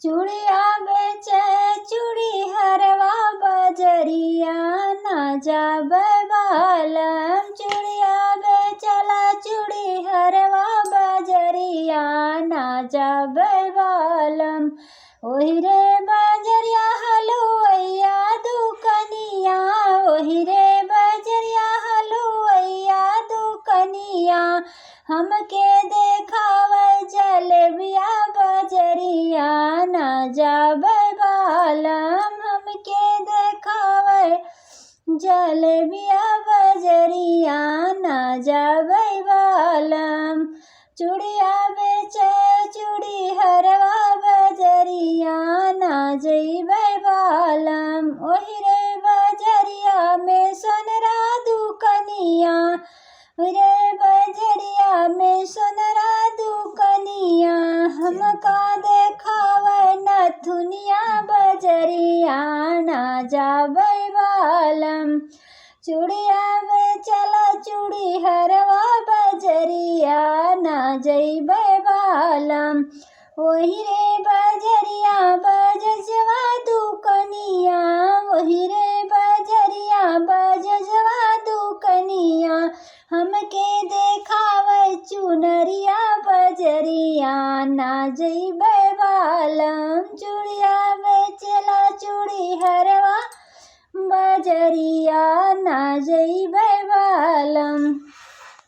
चूड़िया बेचे चूड़ी हरवा बजरिया ना जाबे बालम। चूड़िया बेचला चूड़ी हरवा बजरिया ना जाबे बालम। ओही रे बजरिया हलुवैया दुकनिया, ओही रे बजरिया हलुवैया दुकनिया, हमके देखावे जलेबिया बजरिया ना जाबे बालम। हमके देखावे जलेबिया बजरिया ना जाबे बालम। चूड़िया बेचे चूड़ी हरवा बजरिया ना जइबे बालम। ओही रे बजरिया में सोनरा दुकनिया, रे बजरिया में सोनरा दुकनिया, हमका देखावे नथुनिया बजरिया ना जाबे बालम। चूड़िया बेचला चूड़ी हरवा बजरिया ना जइबे बालम। ओही रे बजरिया बजजवा दुकनिया, ओही रे बजरिया बजजवा दुकनिया, हमके देखावे चुनरिया बजरिया ना जइबे बालम। चूड़िया बेचला चूड़ी हरवा बजरिया ना जइबे बालम।